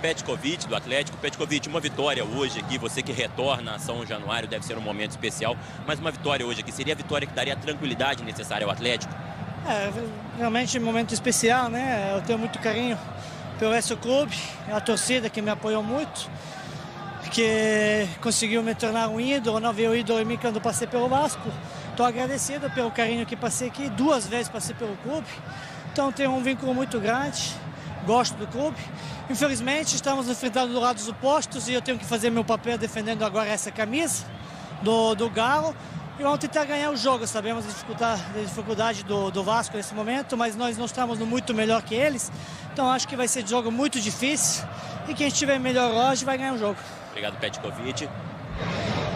Petkovic, do Atlético. Petkovic, uma vitória hoje aqui, você que retorna a São Januário, deve ser um momento especial, mas uma vitória hoje aqui, seria a vitória que daria a tranquilidade necessária ao Atlético? Realmente um momento especial, né? Eu tenho muito carinho pelo esse clube, a torcida que me apoiou muito, que conseguiu me tornar um ídolo, não veio ídolo em mim quando passei pelo Vasco. Estou agradecido pelo carinho que passei aqui, 2 vezes passei pelo clube, então tenho um vínculo muito grande. Gosto do clube. Infelizmente, estamos enfrentando do lado dos opostos e eu tenho que fazer meu papel defendendo agora essa camisa do Galo. E vamos tentar ganhar o jogo. Sabemos a dificuldade do Vasco nesse momento, mas nós não estamos no muito melhor que eles. Então acho que vai ser um jogo muito difícil e quem estiver melhor hoje vai ganhar o jogo. Obrigado, Petkovic.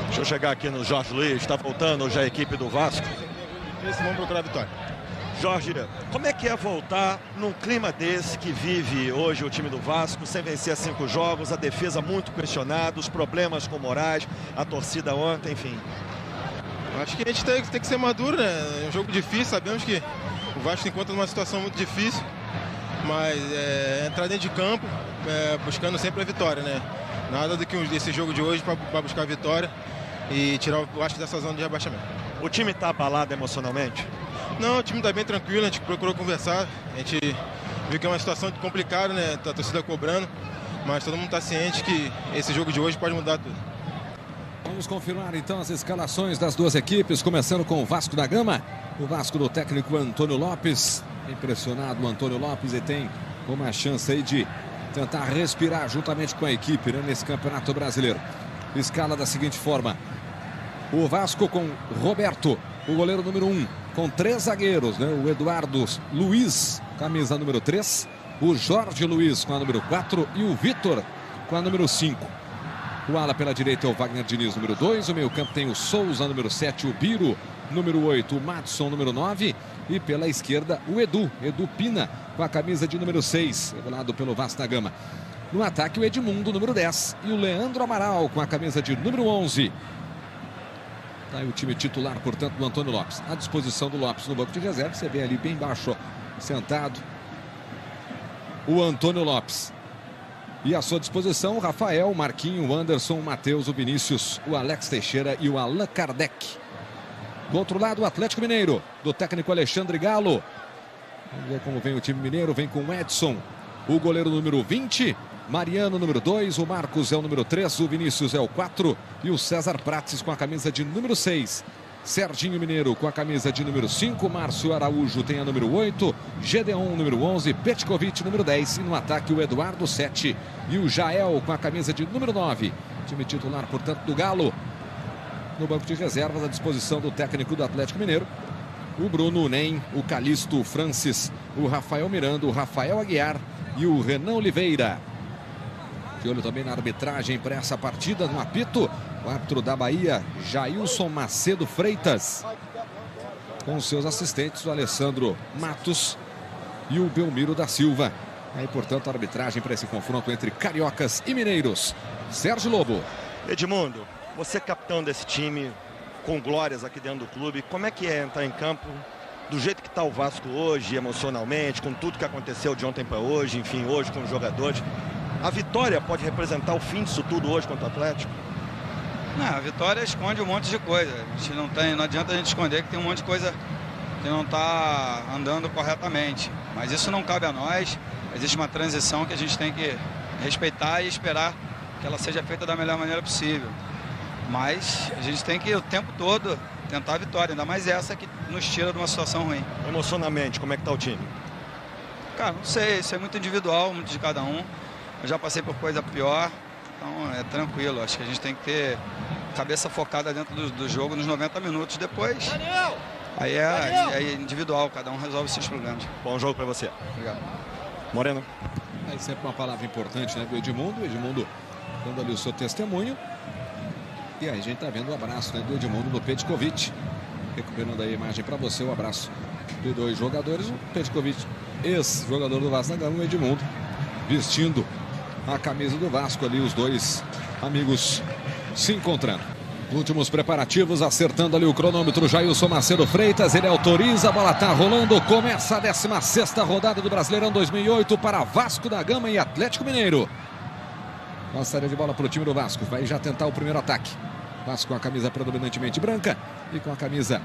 Deixa eu chegar aqui no Jorge Luiz, está voltando já a equipe do Vasco. Vamos procurar a vitória. Jorge, como é que é voltar num clima desse que vive hoje o time do Vasco, sem vencer 5 jogos, a defesa muito questionada, os problemas com o Moraes, a torcida ontem, enfim? Acho que a gente tem que ser maduro, né? É um jogo difícil, sabemos que o Vasco se encontra numa situação muito difícil, mas entrar dentro de campo, buscando sempre a vitória, né? Nada do que esse jogo de hoje para buscar a vitória e tirar o Vasco dessa zona de rebaixamento. O time está abalado emocionalmente? Não, o time está bem tranquilo, a gente procurou conversar, a gente viu que é uma situação complicada, né? A torcida cobrando, mas todo mundo está ciente que esse jogo de hoje pode mudar tudo. Vamos confirmar então as escalações das duas equipes, começando com o Vasco da Gama. O Vasco do técnico Antônio Lopes. Impressionado o Antônio Lopes e tem uma chance aí de tentar respirar juntamente com a equipe, né, nesse Campeonato Brasileiro. Escala da seguinte forma: o Vasco com Roberto, o goleiro número 1, com 3 zagueiros, né? O Eduardo Luiz, camisa número 3, o Jorge Luiz com a número 4 e o Vitor com a número 5. O ala pela direita é o Wagner Diniz, número 2. O meio campo tem o Souza, número 7, o Biro, número 8, o Madson, número 9. E pela esquerda o Edu Pina, com a camisa de número 6, regulado pelo Vasco da Gama. No ataque o Edmundo, número 10, e o Leandro Amaral, com a camisa de número 11. Tá aí o time titular, portanto, do Antônio Lopes. À disposição do Lopes no banco de reserva, você vê ali bem baixo, ó, sentado, o Antônio Lopes. E à sua disposição o Rafael, o Marquinho, o Anderson, o Matheus, o Vinícius, o Alex Teixeira e o Allan Kardec. Do outro lado, o Atlético Mineiro, do técnico Alexandre Galo. Vamos ver como vem o time mineiro. Vem com o Edson, o goleiro número 20. Mariano, número 2. O Marcos é o número 3. O Vinícius é o 4. E o César Prates com a camisa de número 6. Serginho Mineiro com a camisa de número 5. Márcio Araújo tem a número 8. Gedeon, número 11. Petkovic, número 10. E no ataque, o Eduardo, 7. E o Jael com a camisa de número 9. Time titular, portanto, do Galo. No banco de reservas, à disposição do técnico do Atlético Mineiro, o Bruno, o Nem, o Calixto, o Francis, o Rafael Miranda, o Rafael Aguiar e o Renan Oliveira. De olho também na arbitragem para essa partida, no apito, o árbitro da Bahia, Jailson Macedo Freitas, com seus assistentes, o Alessandro Matos e o Belmiro da Silva. Aí, portanto, a arbitragem para esse confronto entre cariocas e mineiros. Sérgio Lobo. Edmundo, você é capitão desse time, com glórias aqui dentro do clube, como é que é entrar em campo do jeito que está o Vasco hoje, emocionalmente, com tudo que aconteceu de ontem para hoje, enfim, hoje com os jogadores? A vitória pode representar o fim disso tudo hoje contra o Atlético? Não, a vitória esconde um monte de coisa. A gente não adianta a gente esconder que tem um monte de coisa que não está andando corretamente. Mas isso não cabe a nós. Existe uma transição que a gente tem que respeitar e esperar que ela seja feita da melhor maneira possível. Mas a gente tem que o tempo todo tentar a vitória, ainda mais essa que nos tira de uma situação ruim. Emocionalmente, como é que está o time? Cara, não sei, isso é muito individual, muito de cada um. Eu já passei por coisa pior, então é tranquilo. Acho que a gente tem que ter cabeça focada dentro do jogo nos 90 minutos. Depois, aí é individual, cada um resolve seus problemas. Bom jogo para você. Obrigado. Moreno. Aí sempre uma palavra importante, né, do Edmundo. O Edmundo dando ali o seu testemunho. E aí a gente tá vendo o abraço, né, do Edmundo no Petkovic. Recuperando aí a imagem para você, o abraço de 2 jogadores. O Petkovic, ex-jogador do Vasco da Gama, o Edmundo, vestindo a camisa do Vasco ali, os 2 amigos se encontrando. Últimos preparativos, acertando ali o cronômetro, Jailson Macedo Freitas, ele autoriza, a bola tá rolando, começa a 16ª rodada do Brasileirão 2008 para Vasco da Gama e Atlético Mineiro. A saída de bola para o time do Vasco. Vai já tentar o primeiro ataque. Vasco com a camisa predominantemente branca e com a camisa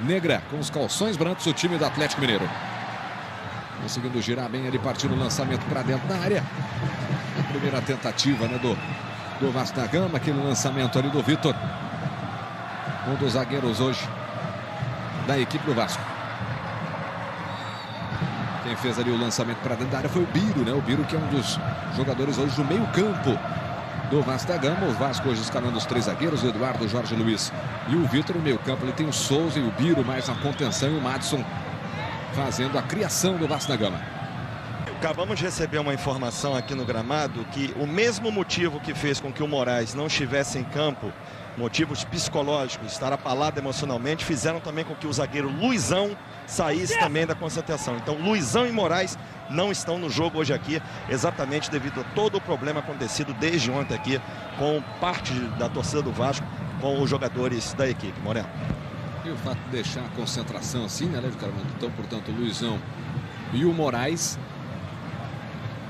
negra, com os calções brancos, o time do Atlético Mineiro. Conseguindo girar bem ali, partindo o lançamento para dentro da área. A primeira tentativa, né, do Vasco da Gama, aquele lançamento ali do Vitor. Um dos zagueiros hoje da equipe do Vasco. Quem fez ali o lançamento para dentro da área foi o Biro, né? O Biro, que é um dos jogadores hoje do meio campo do Vasco da Gama. O Vasco hoje escalando os 3 zagueiros, o Eduardo, o Jorge Luiz e o Vitor no meio campo. Ele tem o Souza e o Biro mais na contenção e o Madison fazendo a criação do Vasco da Gama. Acabamos de receber uma informação aqui no gramado que o mesmo motivo que fez com que o Moraes não estivesse em campo, motivos psicológicos, estar abalado emocionalmente, fizeram também com que o zagueiro Luizão saísse também da concentração. Então Luizão e Moraes não estão no jogo hoje aqui, exatamente devido a todo o problema acontecido desde ontem aqui com parte da torcida do Vasco, com os jogadores da equipe. Moreno. E o fato de deixar a concentração assim, né, Léo Carvalho? Então, portanto, o Luizão e o Moraes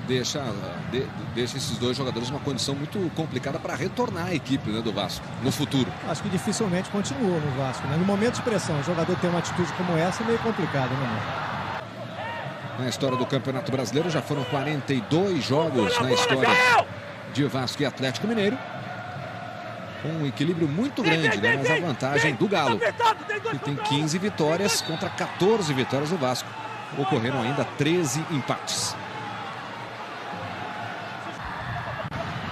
deixa esses dois jogadores numa condição muito complicada para retornar à equipe, né, do Vasco no futuro. Acho que dificilmente continua no Vasco, né? No momento de pressão, o jogador tem uma atitude como essa é meio complicado, né, mano? Na história do Campeonato Brasileiro já foram 42 jogos na história de Vasco e Atlético Mineiro. Um equilíbrio muito grande, né? Mas a vantagem do Galo, que tem 15 vitórias contra 14 vitórias do Vasco. Ocorreram ainda 13 empates.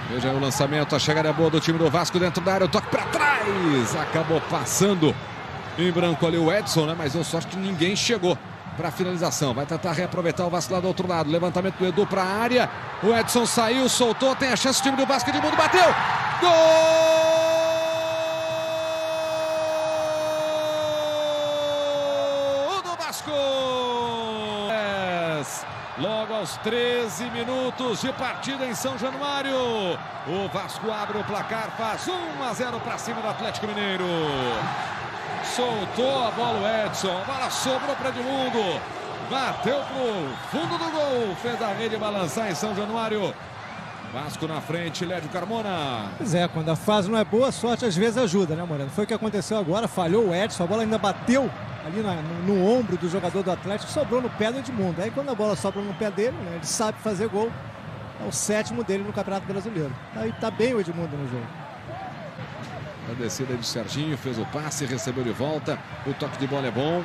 Veja aí o lançamento, a chegada é boa do time do Vasco dentro da área, o toque para trás. Acabou passando em branco ali o Edson, né? Mas deu sorte que ninguém chegou para a finalização. Vai tentar reaproveitar o Vasco lá do outro lado. Levantamento do Edu para a área. O Edson saiu, soltou, tem a chance o time do Vasco, Edmundo bateu. Gol! Logo aos 13 minutos de partida em São Januário, o Vasco abre o placar, faz 1-0 para cima do Atlético Mineiro. Soltou a bola o Edson, a bola sobrou para Edmundo, bateu pro fundo do gol, fez a rede balançar em São Januário. Vasco na frente, Lédio Carmona. Pois é, quando a fase não é boa, a sorte às vezes ajuda, né, Moreno? Foi o que aconteceu agora, falhou o Edson, a bola ainda bateu ali no ombro do jogador do Atlético, sobrou no pé do Edmundo. Aí quando a bola sobra no pé dele, né, ele sabe fazer gol. É o 7º dele no Campeonato Brasileiro. Aí tá bem o Edmundo no jogo. A descida de Serginho, fez o passe, recebeu de volta. O toque de bola é bom.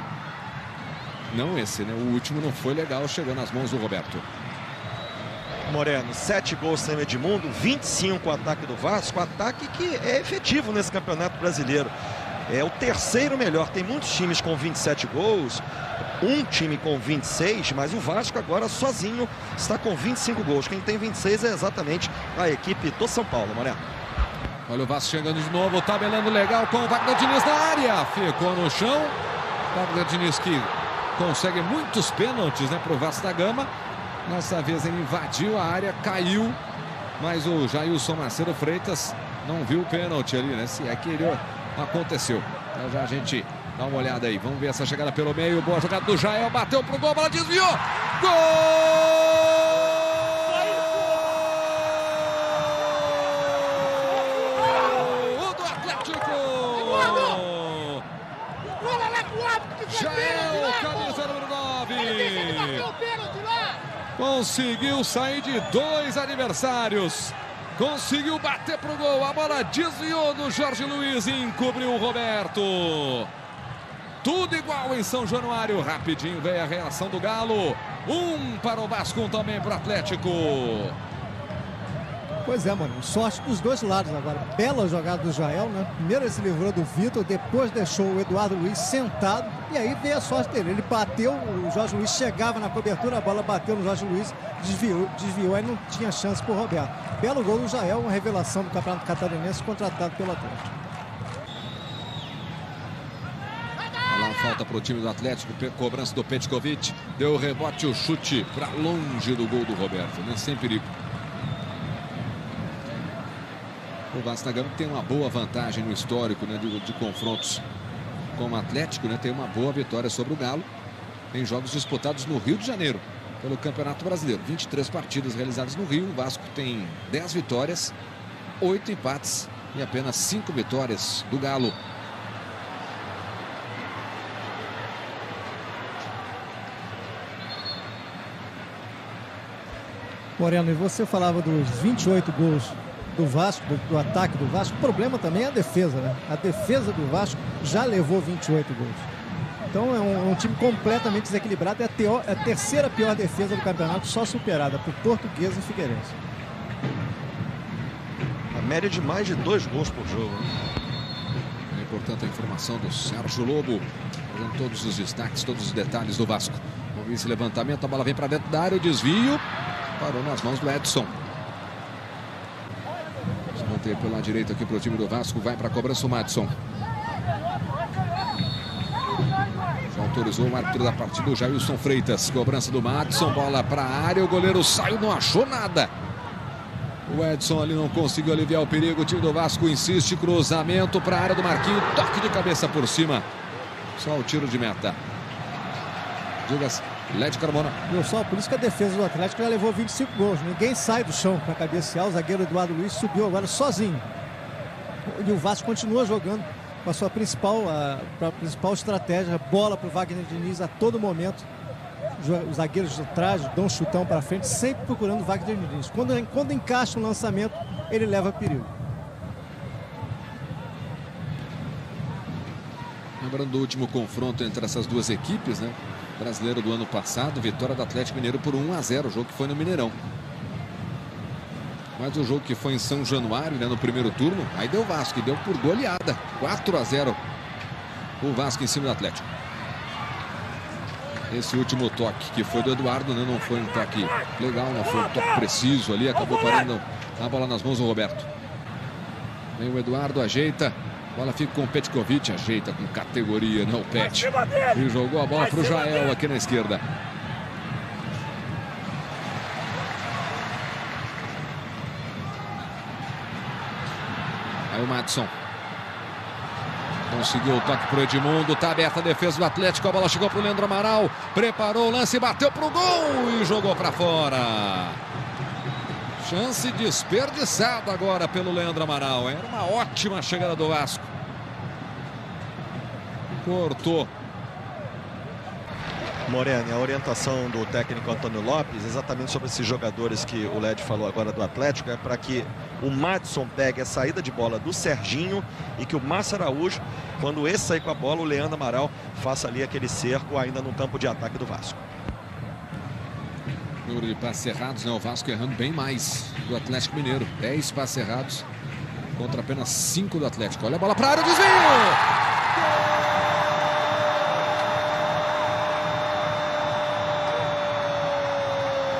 Não esse, né? O último não foi legal, chegou nas mãos do Roberto. Moreno, 7 gols sem o Edmundo, 25 o ataque do Vasco, ataque que é efetivo nesse Campeonato Brasileiro. É o 3º melhor, tem muitos times com 27 gols, um time com 26, mas o Vasco agora sozinho está com 25 gols. Quem tem 26 é exatamente a equipe do São Paulo, Moreno. Olha o Vasco chegando de novo, tabelando legal com o Wagner Diniz na área, ficou no chão. Wagner Diniz que consegue muitos pênaltis, né, para o Vasco da Gama. Dessa vez ele invadiu a área, caiu, mas o Jailson Macedo Freitas não viu o pênalti ali, né? Se é que ele aconteceu. Então já a gente dá uma olhada aí. Vamos ver essa chegada pelo meio. Boa jogada do Jael, bateu pro gol, bola desviou. Gol! Do Atlético! Jael, camisa número 9. Conseguiu sair de 2 adversários. Conseguiu bater pro gol. A bola desviou do Jorge Luiz e encobriu o Roberto. Tudo igual em São Januário. Rapidinho veio a reação do Galo. 1 para o Vasco, 1 também para o Atlético. Pois é, mano. Sorte dos dois lados agora. Bela jogada do Jael, né? Primeiro ele se livrou do Vitor, depois deixou o Eduardo Luiz sentado. E aí veio a sorte dele. Ele bateu, o Jorge Luiz chegava na cobertura, a bola bateu no Jorge Luiz, desviou, aí não tinha chance pro Roberto. Belo gol do Jael, uma revelação do Campeonato Catarinense, contratado pelo Atlético. Lá falta para o time do Atlético, cobrança do Petkovic, deu o rebote, o chute para longe do gol do Roberto, né? Sem perigo. O Vasco da Gama tem uma boa vantagem no histórico, né, de confrontos com o Atlético, né? Tem uma boa vitória sobre o Galo em jogos disputados no Rio de Janeiro. pelo Campeonato Brasileiro. 23 partidas realizadas no Rio. O Vasco tem 10 vitórias, 8 empates e apenas 5 vitórias do Galo. Moreno, e você falava dos 28 gols do Vasco, do ataque do Vasco. O problema também é a defesa, né? A defesa do Vasco já levou 28 gols. Então é um time completamente desequilibrado. É a terceira pior defesa do campeonato, só superada por Portuguesa e Figueirense. A média de mais de 2 gols por jogo. É importante a informação do Sérgio Lobo, fazendo todos os destaques, todos os detalhes do Vasco. Vamos ver esse levantamento, a bola vem para dentro da área, o desvio parou nas mãos do Edson. Se mantém pela direita aqui para o time do Vasco, vai para a cobrança o Madison. Já autorizou o árbitro da partida, o Jailson Freitas. Cobrança do Madison, bola para a área, o goleiro saiu, não achou nada. O Edson ali não conseguiu aliviar o perigo, o time do Vasco insiste, cruzamento para a área do Marquinhos, toque de cabeça por cima. Só o tiro de meta. Diga-se, Led Carmona. Meu só, por isso que a defesa do Atlético já levou 25 gols. Ninguém sai do chão para cabecear. O zagueiro Eduardo Luiz subiu agora sozinho. E o Vasco continua jogando com a sua principal estratégia. Bola para o Wagner Diniz a todo momento. Os zagueiros de trás dão um chutão para frente, sempre procurando o Wagner Diniz. Quando encaixa um lançamento, ele leva perigo. Lembrando do último confronto entre essas duas equipes, né? Brasileiro do ano passado, vitória do Atlético Mineiro por 1-0, o jogo que foi no Mineirão. Mas o jogo que foi em São Januário, né, no primeiro turno, aí deu Vasco, e deu por goleada, 4-0 o Vasco em cima do Atlético. Esse último toque que foi do Eduardo, né, não foi um toque legal, não foi um toque preciso ali, acabou parando a bola nas mãos do Roberto. Vem o Eduardo, ajeita. A bola fica com o Petkovic, ajeita com categoria, não o Pet. E jogou a bola para o Jael aqui na esquerda. Aí o Madison. Conseguiu o toque para o Edmundo, tá aberta a defesa do Atlético, a bola chegou para o Leandro Amaral, preparou o lance, bateu para o gol e jogou para fora. Chance desperdiçada agora pelo Leandro Amaral. Era uma ótima chegada do Vasco. Cortou. Moreno, a orientação do técnico Antônio Lopes, exatamente sobre esses jogadores que o Led falou agora do Atlético, é para que o Madison pegue a saída de bola do Serginho e que o Márcio Araújo, quando esse sair com a bola, o Leandro Amaral faça ali aquele cerco ainda no campo de ataque do Vasco. Número de passes errados, né? O Vasco errando bem mais do Atlético Mineiro. 10 passes errados contra apenas 5 do Atlético. Olha a bola para a área, desvio!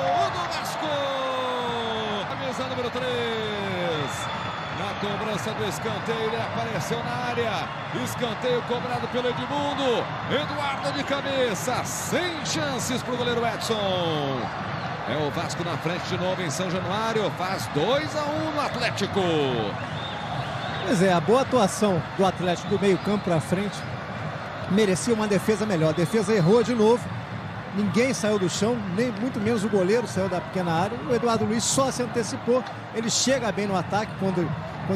Gol do Vasco! Camisa número 3. Na cobrança do escanteio, ele apareceu na área. Escanteio cobrado pelo Edmundo. Eduardo de cabeça, sem chances para o goleiro Edson. É o Vasco na frente de novo em São Januário. Faz 2-1 no Atlético. Pois é, a boa atuação do Atlético do meio campo para frente merecia uma defesa melhor. A defesa errou de novo. Ninguém saiu do chão, nem muito menos o goleiro saiu da pequena área. O Eduardo Luiz só se antecipou. Ele chega bem no ataque quando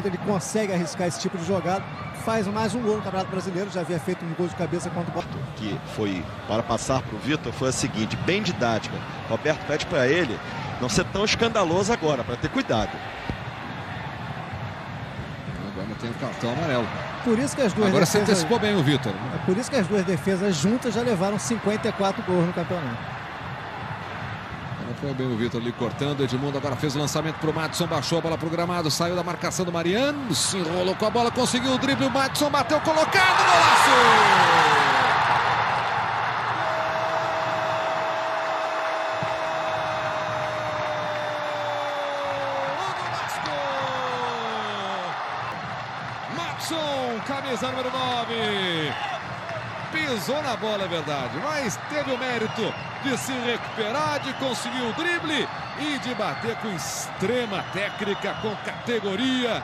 ele consegue arriscar esse tipo de jogada. Faz mais um gol no Campeonato Brasileiro, já havia feito um gol de cabeça contra o Botafogo. Que foi para passar para o Vitor foi a seguinte, bem didática. Roberto pede para ele não ser tão escandaloso agora, para ter cuidado. Agora tem o cartão amarelo. Por isso que as duas agora defesas... você antecipou bem o Vitor. É por isso que as duas defesas juntas já levaram 54 gols no campeonato. Foi bem o Vitor ali cortando. Edmundo agora fez o lançamento para o Madison, baixou a bola para o gramado, saiu da marcação do Mariano, se enrolou com a bola, conseguiu o drible, o Madison bateu, colocado, golaço! Madison, camisa número 9. Pisou na bola, é verdade, mas teve o mérito de se recuperar, de conseguir o drible e de bater com extrema técnica, com categoria,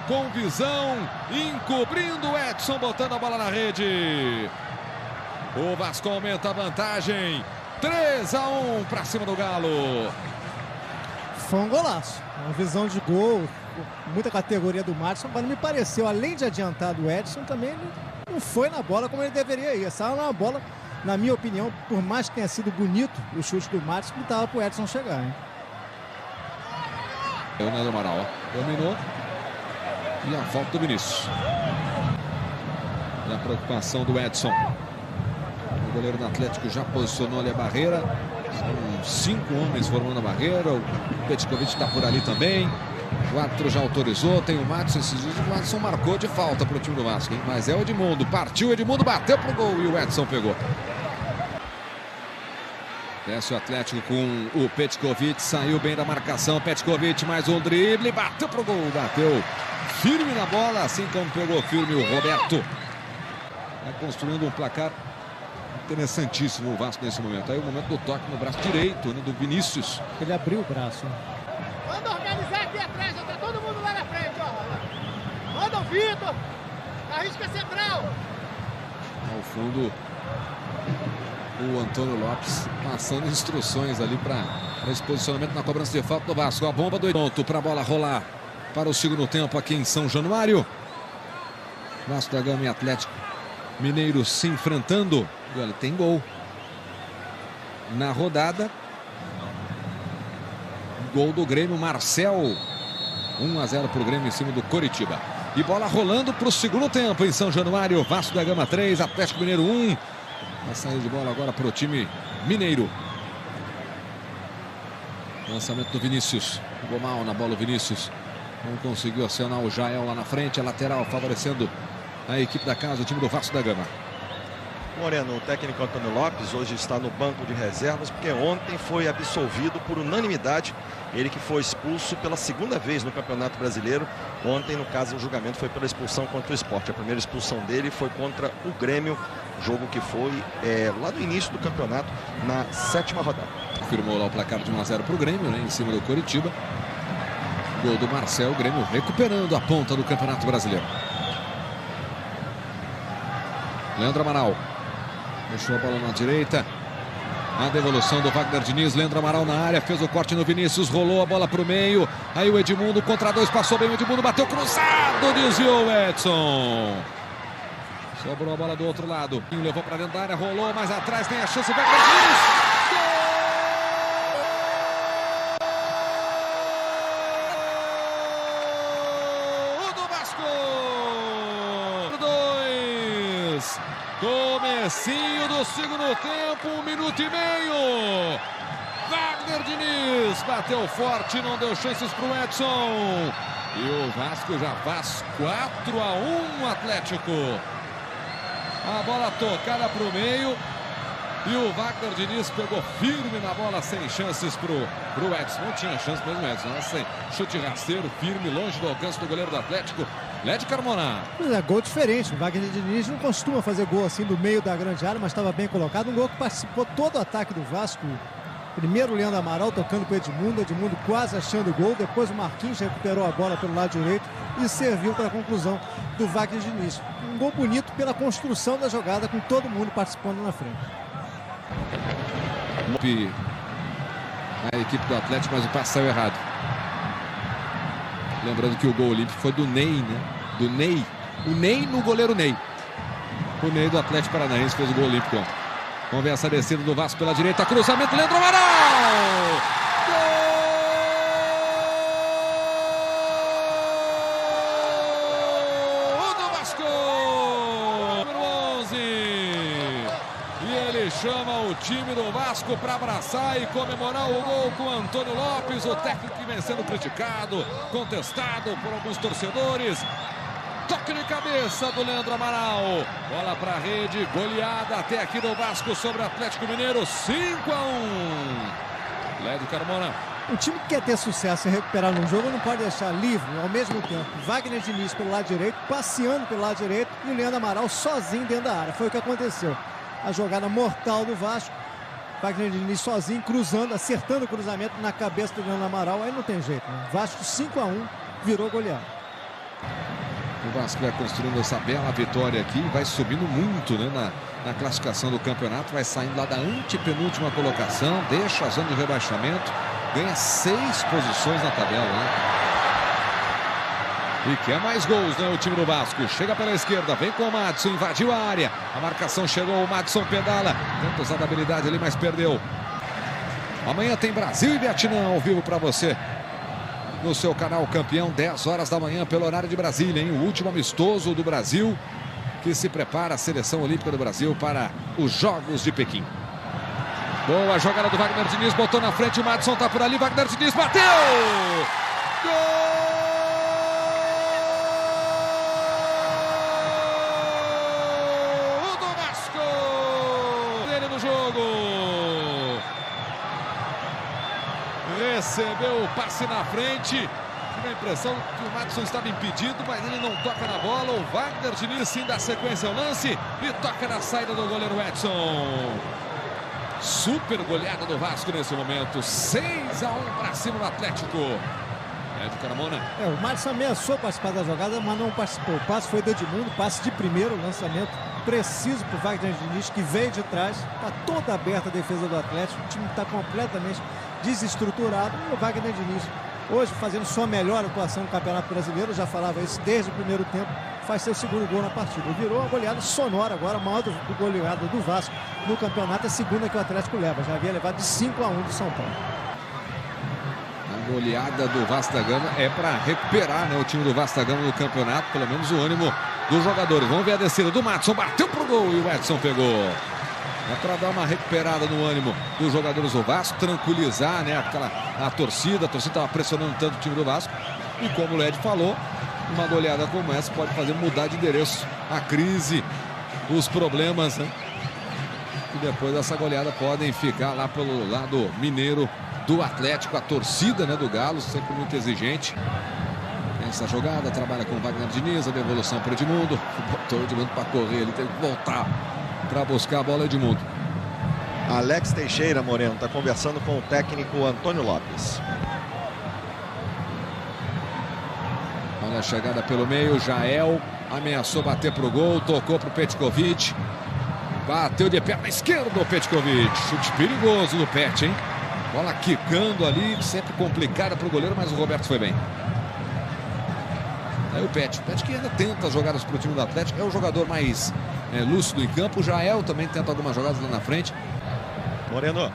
com visão, encobrindo o Edson, botando a bola na rede. O Vasco aumenta a vantagem. 3-1 para cima do Galo. Foi um golaço. Uma visão de gol, muita categoria do Madison, mas não me pareceu, além de adiantar do Edson, também ele não foi na bola como ele deveria ir. Essa era uma bola, na minha opinião, por mais que tenha sido bonito o chute do Madison, não estava para o Edson chegar, hein? O Leandro Amaral dominou. E a volta do Vinícius. E a preocupação do Edson. O goleiro do Atlético já posicionou ali a barreira. São 5 homens formando a barreira. O Petkovic está por ali também. O árbitro já autorizou. Tem o Madison. Esses dias o Madison marcou de falta para o time do Vasco, hein? Mas é o Edmundo. Partiu, Edmundo bateu pro gol e o Edson pegou. Desce o Atlético com o Petkovic. Saiu bem da marcação. Petkovic mais um drible. Bateu pro gol. Bateu firme na bola. Assim como pegou firme o Roberto. Vai construindo um placar interessantíssimo o Vasco nesse momento. Aí o momento do toque no braço direito, né, do Vinícius. Ele abriu o braço. Manda organizar aqui atrás, já tá todo mundo lá na frente, ó. Manda o Vitor, arrisca central. Ao fundo, o Antônio Lopes passando instruções ali para esse posicionamento na cobrança de falta do Vasco. A bomba do ponto para a bola rolar para o segundo tempo aqui em São Januário. Vasco da Gama e Atlético Mineiro se enfrentando. E olha, tem gol na rodada. Gol do Grêmio, Marcel. 1-0 para o Grêmio em cima do Coritiba. E bola rolando para o segundo tempo em São Januário. Vasco da Gama 3, Atlético Mineiro 1. Vai sair de bola agora para o time mineiro. Lançamento do Vinícius. Jogou mal na bola o Vinícius. Não conseguiu acionar o Jael lá na frente. A lateral favorecendo a equipe da casa, o time do Vasco da Gama. Moreno, o técnico Antônio Lopes hoje está no banco de reservas porque ontem foi absolvido por unanimidade. Ele que foi expulso pela segunda vez no Campeonato Brasileiro. Ontem, no caso, o julgamento foi pela expulsão contra o Sport. A primeira expulsão dele foi contra o Grêmio, jogo que foi lá no início do campeonato, na 7ª rodada. Firmou lá o placar de 1-0 para o Grêmio, né, em cima do Coritiba. Gol do Marcel, o Grêmio recuperando a ponta do Campeonato Brasileiro. Leandro Amaral. Deixou a bola na direita. A devolução do Wagner Diniz. Leandro Amaral na área. Fez o corte no Vinícius. Rolou a bola para o meio. Aí o Edmundo contra 2. Passou bem o Edmundo. Bateu cruzado. Desviou o Edson. Sobrou a bola do outro lado. Levou para dentro da área. Rolou mais atrás. Tem a chance. Wagner Diniz. Comecinho do segundo tempo, 1 minuto e meio. Wagner Diniz bateu forte, não deu chances para o Edson. E o Vasco já faz 4-1 Atlético. A bola tocada para o meio. E o Wagner Diniz pegou firme na bola, sem chances para o Edson. Não tinha chance mesmo, Edson. Sem chute rasteiro, firme, longe do alcance do goleiro do Atlético. Led Carmona. É gol diferente. O Wagner Diniz não costuma fazer gol assim do meio da grande área, mas estava bem colocado. Um gol que participou todo o ataque do Vasco. Primeiro o Leandro Amaral tocando para o Edmundo. Edmundo quase achando o gol. Depois o Marquinhos recuperou a bola pelo lado direito e serviu para a conclusão do Wagner Diniz. Um gol bonito pela construção da jogada, com todo mundo participando na frente. A equipe do Atlético, mas o passe saiu errado. Lembrando que o gol olímpico foi do Ney, né? Do Ney. O Ney no goleiro Ney. O Ney do Atlético Paranaense fez o gol olímpico. Vamos ver essa descida do Vasco pela direita. Cruzamento, Leandro Amaral! Gol do Vasco! Número 11. E ele chama o time do Vasco para abraçar e comemorar o gol com Antônio Lopes, o técnico que vem sendo criticado, contestado por alguns torcedores. Toque de cabeça do Leandro Amaral. Bola para a rede, goleada até aqui do Vasco sobre o Atlético Mineiro, 5-1. Lédio Carmona. Um time que quer ter sucesso e recuperar no jogo não pode deixar livre ao mesmo tempo. Wagner Diniz pelo lado direito, passeando pelo lado direito, e o Leandro Amaral sozinho dentro da área. Foi o que aconteceu. A jogada mortal do Vasco. Wagner Diniz sozinho, cruzando, acertando o cruzamento na cabeça do Leandro Amaral. Aí não tem jeito, né? Vasco 5-1, virou goleado. O Vasco vai construindo essa bela vitória aqui, vai subindo muito, né, na classificação do campeonato, vai saindo lá da antepenúltima colocação, deixa a zona de rebaixamento, ganha 6 posições na tabela, né? E quer mais gols, né, o time do Vasco. Chega pela esquerda, vem com o Madison, invadiu a área, a marcação chegou, o Madison pedala, tenta usar a habilidade ali, mas perdeu. Amanhã tem Brasil e Vietnã ao vivo para você no seu canal Campeão, 10 horas da manhã pelo horário de Brasília, hein? O último amistoso do Brasil que se prepara a seleção olímpica do Brasil para os Jogos de Pequim. Boa jogada do Wagner Diniz, botou na frente, o Madison tá por ali, Wagner Diniz bateu! Gol! Recebeu o passe na frente. Tive a impressão que o Madison estava impedido, mas ele não toca na bola. O Wagner Diniz sim dá sequência ao lance e toca na saída do goleiro Edson. Super goleada do Vasco nesse momento. 6-1 para cima do Atlético. De Carmona. O Madison ameaçou participar da jogada, mas não participou. O passe foi do Edmundo, passe de primeiro, lançamento preciso para o Wagner Diniz, que veio de trás. Está toda aberta a defesa do Atlético. O time está completamente desestruturado. E o Wagner Diniz, hoje fazendo sua melhor atuação no Campeonato Brasileiro, já falava isso desde o primeiro tempo, faz seu segundo gol na partida. Virou uma goleada sonora agora, a maior goleada do Vasco no campeonato, a segunda que o Atlético leva. Já havia levado de 5-1 do São Paulo. A goleada do Vasco da Gama é para recuperar, né, o time do Vasco da Gama no campeonato, pelo menos o ânimo dos jogadores. Vamos ver a descida do Madison, bateu pro gol e o Edson pegou. É para dar uma recuperada no ânimo dos jogadores do Vasco, tranquilizar, né, a torcida estava pressionando tanto o time do Vasco. E como o Led falou, uma goleada como essa pode fazer mudar de endereço a crise, os problemas, né? E depois dessa goleada podem ficar lá pelo lado mineiro do Atlético, a torcida, né, do Galo, sempre muito exigente. Essa jogada, trabalha com o Wagner Diniz, a devolução para o Edmundo. Botou o Edmundo para correr, ele teve que voltar para buscar a bola, Edmundo. Alex Teixeira, Moreno, está conversando com o técnico Antônio Lopes. Olha a chegada pelo meio, Jael ameaçou bater para o gol, tocou para o Petkovic. Bateu de perna esquerda o Petkovic. Chute perigoso do Pet, hein? Bola quicando ali, sempre complicada para o goleiro, mas o Roberto foi bem. Aí o Pet que ainda tenta as jogadas para o time do Atlético, é o jogador mais lúcido em campo. O Jael também tenta algumas jogadas lá na frente. Moreno,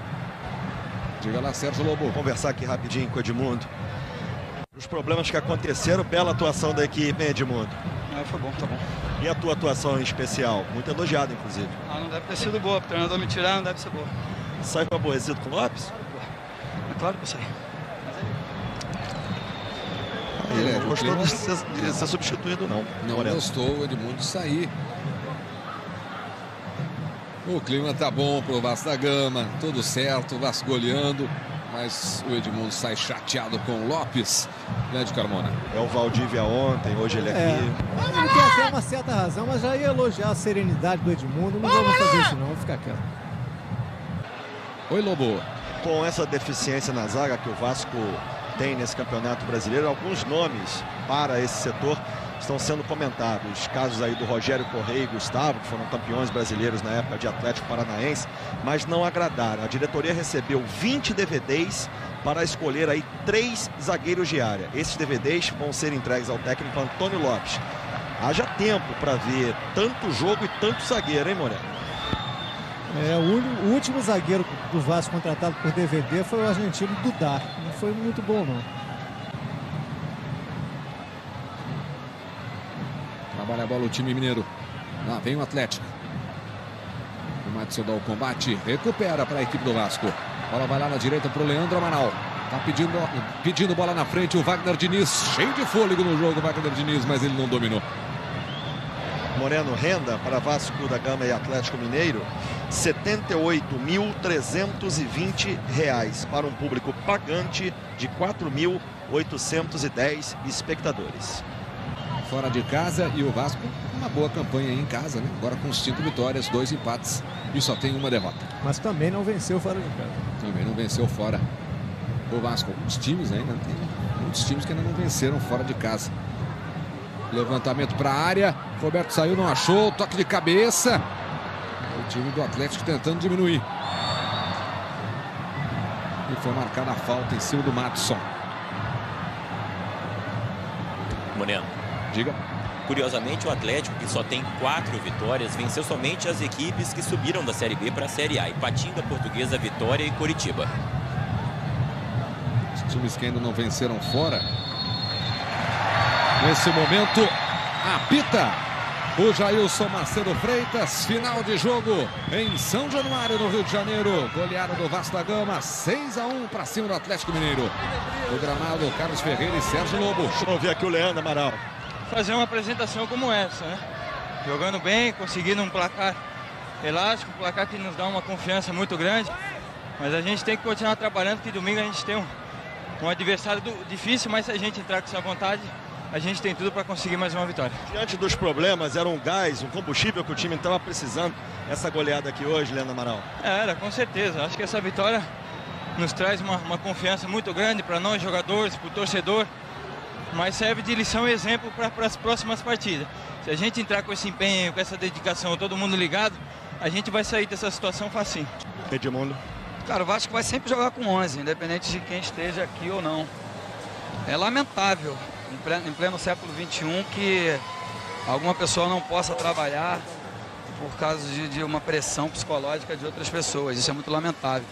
diga lá, Sérgio Lobo. Vou conversar aqui rapidinho com o Edmundo. Os problemas que aconteceram, bela atuação da equipe, hein, Edmundo? Foi bom, tá bom. E a tua atuação em especial? Muito elogiada, inclusive. Não deve ter sido boa, o treinador me tirar, não deve ser boa. Sai com aborrecido com o Lopes? É claro que eu saí. Ele não gostou de ser substituído, não. Não gostou o Edmundo de sair. O clima tá bom pro Vasco da Gama, tudo certo, o Vasco goleando, mas o Edmundo sai chateado com o Lopes, né, de Carmona. É o Valdívia ontem, hoje ele aqui. Ele tem até uma certa razão, mas já ia elogiar a serenidade do Edmundo. Não vamos fazer isso não, vamos ficar quieto. Oi, Lobo. Com essa deficiência na zaga que o Vasco tem nesse Campeonato Brasileiro, alguns nomes para esse setor estão sendo comentados. Casos aí do Rogério Correia e Gustavo, que foram campeões brasileiros na época de Atlético Paranaense, mas não agradaram. A diretoria recebeu 20 DVDs para escolher aí 3 zagueiros de área. Esses DVDs vão ser entregues ao técnico Antônio Lopes. Haja tempo para ver tanto jogo e tanto zagueiro, hein, Moreno? O último zagueiro do Vasco contratado por DVD foi o argentino Dudá. Não foi muito bom, não. Trabalha a bola o time mineiro. Lá vem o Atlético. O Madison dá o combate. Recupera para a equipe do Vasco. Bola vai lá na direita para o Leandro Amaral. Tá pedindo bola na frente o Wagner Diniz. Cheio de fôlego no jogo o Wagner Diniz, mas ele não dominou. Moreno, renda para Vasco da Gama e Atlético Mineiro, R$ 78.320 para um público pagante de 4.810 espectadores. Fora de casa e o Vasco uma boa campanha aí em casa, né? Agora com 5 vitórias, 2 empates e só tem uma derrota. Mas também não venceu fora de casa. Também não venceu fora. O Vasco, os times ainda tem muitos times que ainda não venceram fora de casa. Levantamento para a área. Roberto saiu, não achou. Toque de cabeça. O time do Atlético tentando diminuir. E foi marcada a falta em cima do Madison. Moreno. Diga. Curiosamente, o Atlético, que só tem 4 vitórias, venceu somente as equipes que subiram da Série B para a Série A. Ipatinga, Portuguesa, Vitória e Coritiba. Os times que ainda não venceram fora. Nesse momento, apita o Jailson Macedo Freitas. Final de jogo em São Januário, no Rio de Janeiro. Goleada do Vasco da Gama, 6-1 para cima do Atlético Mineiro. O gramado, Carlos Ferreira e Sérgio Lobo. Vamos ver aqui o Leandro Amaral. Fazer uma apresentação como essa, né? Jogando bem, conseguindo um placar elástico, um placar que nos dá uma confiança muito grande. Mas a gente tem que continuar trabalhando, porque domingo a gente tem um adversário difícil, mas se a gente entrar com essa vontade, a gente tem tudo para conseguir mais uma vitória. Diante dos problemas, era um gás, um combustível que o time estava precisando, essa goleada aqui hoje, Leandro Amaral? Era, com certeza. Acho que essa vitória nos traz uma confiança muito grande para nós, jogadores, para o torcedor, mas serve de lição e exemplo para as próximas partidas. Se a gente entrar com esse empenho, com essa dedicação, todo mundo ligado, a gente vai sair dessa situação facinho. Edmundo. Cara, o Vasco vai sempre jogar com 11, independente de quem esteja aqui ou não. É lamentável, em pleno século XXI, que alguma pessoa não possa trabalhar por causa de uma pressão psicológica de outras pessoas. Isso é muito lamentável.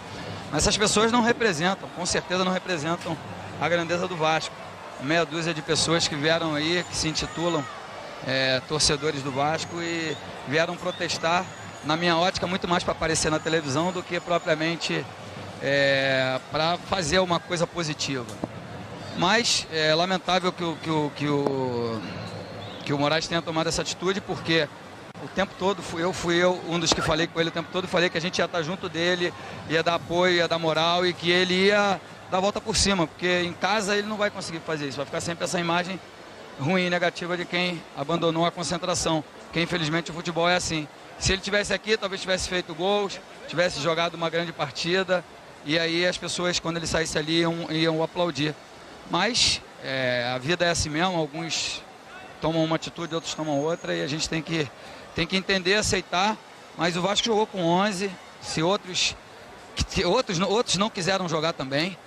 Mas essas pessoas não representam, com certeza não representam a grandeza do Vasco. Meia dúzia de pessoas que vieram aí, que se intitulam torcedores do Vasco e vieram protestar, na minha ótica, muito mais para aparecer na televisão do que propriamente para fazer uma coisa positiva. Mas é lamentável que o Moraes tenha tomado essa atitude, porque o tempo todo fui eu um dos que falei com ele o tempo todo, falei que a gente ia estar junto dele, ia dar apoio, ia dar moral e que ele ia dar a volta por cima, porque em casa ele não vai conseguir fazer isso, vai ficar sempre essa imagem ruim e negativa de quem abandonou a concentração, porque infelizmente o futebol é assim. Se ele tivesse aqui, talvez tivesse feito gols, tivesse jogado uma grande partida, e aí as pessoas, quando ele saísse ali, iam aplaudir. Mas a vida é assim mesmo, alguns tomam uma atitude, outros tomam outra, e a gente tem que entender, aceitar. Mas o Vasco jogou com 11, se outros não quiseram jogar também,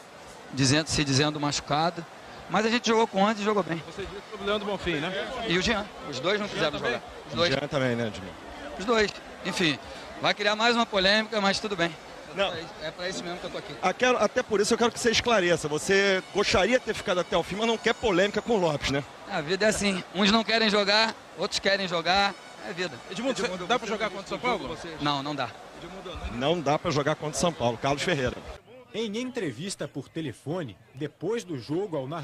se dizendo machucado, mas a gente jogou com 11 e jogou bem. Você disse sobre o Leandro Bonfim, né? E o Jean, os dois não quiseram jogar. Os dois. O Jean também, né, Edmundo? Os dois. Enfim, vai criar mais uma polêmica, mas tudo bem. Não. É para isso mesmo que eu tô aqui. Até por isso eu quero que você esclareça. Você gostaria de ter ficado até o fim, mas não quer polêmica com o Lopes, né? A vida é assim. Uns não querem jogar, outros querem jogar. É vida. Edmundo, dá para jogar contra o São Paulo? Não dá. Não dá para jogar contra o São Paulo. Carlos Ferreira. Em entrevista por telefone, depois do jogo ao narrador,